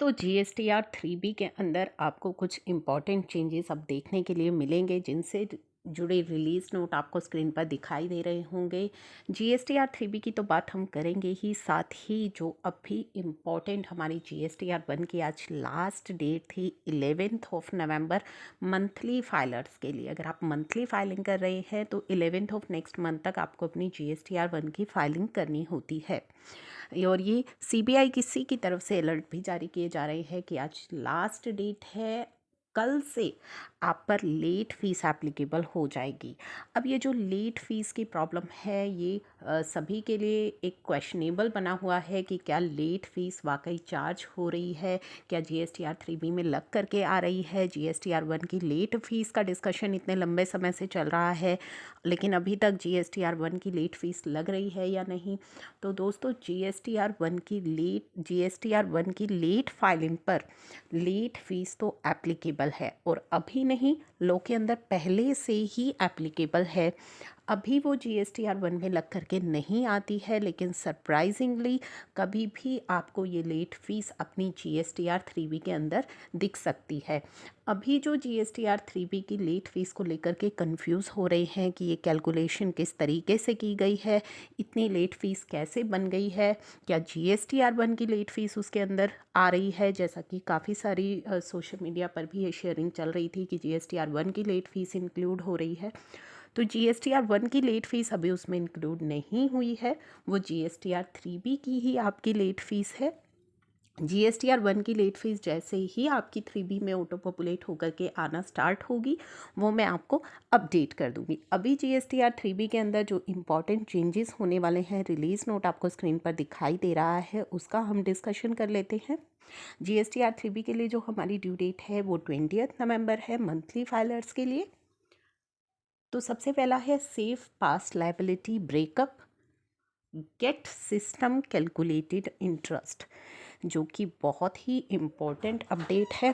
दोस्तों GSTR 3B के अंदर आपको कुछ इम्पॉर्टेंट चेंजेस अब देखने के लिए मिलेंगे, जिनसे जुड़े रिलीज़ नोट आपको स्क्रीन पर दिखाई दे रहे होंगे। GSTR 3B की तो बात हम करेंगे ही, साथ ही जो अभी इम्पॉर्टेंट हमारी GSTR 1 की आज लास्ट डेट थी 11 नवंबर मंथली फाइलर्स के लिए। अगर आप मंथली फाइलिंग कर रहे हैं तो 11 नेक्स्ट मंथ तक आपको अपनी GSTR 1 की फाइलिंग करनी होती है। और ये सीबीआई की तरफ से अलर्ट भी जारी किए जा रहे हैं कि आज लास्ट डेट है, कल से आप पर लेट फ़ीस एप्लीकेबल हो जाएगी। अब ये जो लेट फ़ीस की प्रॉब्लम है, ये सभी के लिए एक क्वेश्चनेबल बना हुआ है कि क्या लेट फ़ीस वाकई चार्ज हो रही है, क्या GSTR 3B में लग करके आ रही है। GSTR 1 की लेट फ़ीस का डिस्कशन इतने लंबे समय से चल रहा है, लेकिन अभी तक GSTR 1 की लेट फ़ीस लग रही है या नहीं। तो दोस्तों GSTR 1 की लेट फाइलिंग पर लेट फीस तो एप्लीकेबल है, और अभी नहीं, लॉ के अंदर पहले से ही एप्लीकेबल है। अभी वो GSTR 1 में लग करके नहीं आती है, लेकिन सरप्राइजिंगली कभी भी आपको ये लेट फीस अपनी GSTR 3B के अंदर दिख सकती है। अभी जो GSTR 3B की लेट फ़ीस को लेकर के कंफ्यूज हो रहे हैं कि ये कैलकुलेशन किस तरीके से की गई है, इतनी लेट फ़ीस कैसे बन गई है, क्या GSTR 1 की लेट फ़ीस उसके अंदर आ रही है। जैसा कि काफ़ी सारी सोशल मीडिया पर भी ये शेयरिंग चल रही थी कि GSTR 1 की लेट फ़ीस इंक्लूड हो रही है। तो GSTR 1 की लेट फ़ीस अभी उसमें इंक्लूड नहीं हुई है, वो GSTR 3B की ही आपकी लेट फ़ीस है। GSTR 1 की लेट फ़ीस जैसे ही आपकी 3B में ऑटो पॉपुलेट होकर के आना स्टार्ट होगी, वो मैं आपको अपडेट कर दूंगी। अभी GSTR 3B के अंदर जो इम्पॉर्टेंट चेंजेस होने वाले हैं, रिलीज़ नोट आपको स्क्रीन पर दिखाई दे रहा है, उसका हम डिस्कशन कर लेते हैं। GSTR 3B के लिए जो हमारी ड्यू डेट है वो 20 नवंबर है मंथली फाइलर्स के लिए। तो सबसे पहला है save past liability breakup, get system calculated interest, जो कि बहुत ही इम्पोर्टेंट अपडेट है,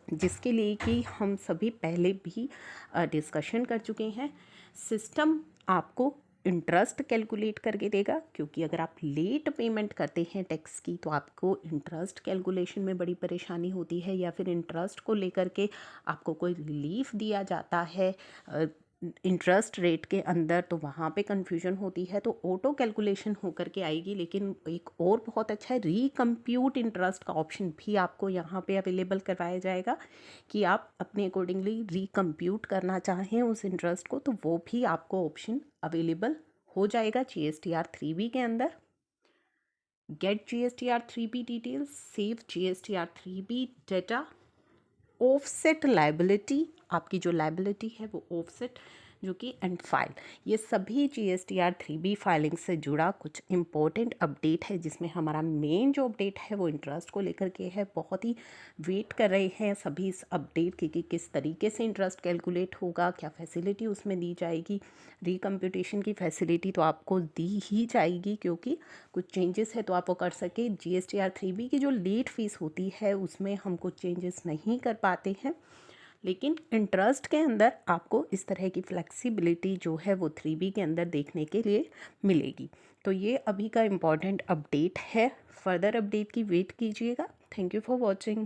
जिसके लिए कि हम सभी पहले भी डिस्कशन कर चुके हैं। सिस्टम आपको इंटरेस्ट कैलकुलेट करके देगा, क्योंकि अगर आप लेट पेमेंट करते हैं टैक्स की तो आपको इंटरेस्ट कैलकुलेशन में बड़ी परेशानी होती है, या फिर इंटरेस्ट को लेकर के आपको कोई रिलीफ दिया जाता है इंटरेस्ट रेट के अंदर, तो वहाँ पे कन्फ्यूजन होती है। तो ऑटो कैलकुलेशन होकर के आएगी, लेकिन एक और बहुत अच्छा है, रीकम्प्यूट इंटरेस्ट का ऑप्शन भी आपको यहाँ पे अवेलेबल करवाया जाएगा कि आप अपने अकॉर्डिंगली रीकम्प्यूट करना चाहें उस इंटरेस्ट को, तो वो भी आपको ऑप्शन अवेलेबल हो जाएगा GSTR 3B के अंदर। Get GSTR 3B details, save GSTR 3B data, offset liability, आपकी जो लायबिलिटी है वो ऑफसेट, जो कि एंड फाइल, ये सभी GSTR 3B फाइलिंग से जुड़ा कुछ इम्पोर्टेंट अपडेट है, जिसमें हमारा मेन जो अपडेट है वो इंटरेस्ट को लेकर के है। बहुत ही वेट कर रहे हैं सभी इस अपडेट की कि किस तरीके से इंटरेस्ट कैलकुलेट होगा, क्या फैसिलिटी उसमें दी जाएगी। रिकम्प्यूटेशन की फैसिलिटी तो आपको दी ही जाएगी, क्योंकि कुछ चेंजेस है तो आप वो कर सके। GSTR 3B की जो लेट फीस होती है उसमें हम कुछ चेंजेस नहीं कर पाते हैं, लेकिन इंटरेस्ट के अंदर आपको इस तरह की फ्लेक्सिबिलिटी जो है वो 3B के अंदर देखने के लिए मिलेगी। तो ये अभी का इम्पॉर्टेंट अपडेट है, फर्दर अपडेट की वेट कीजिएगा। Thank you for watching.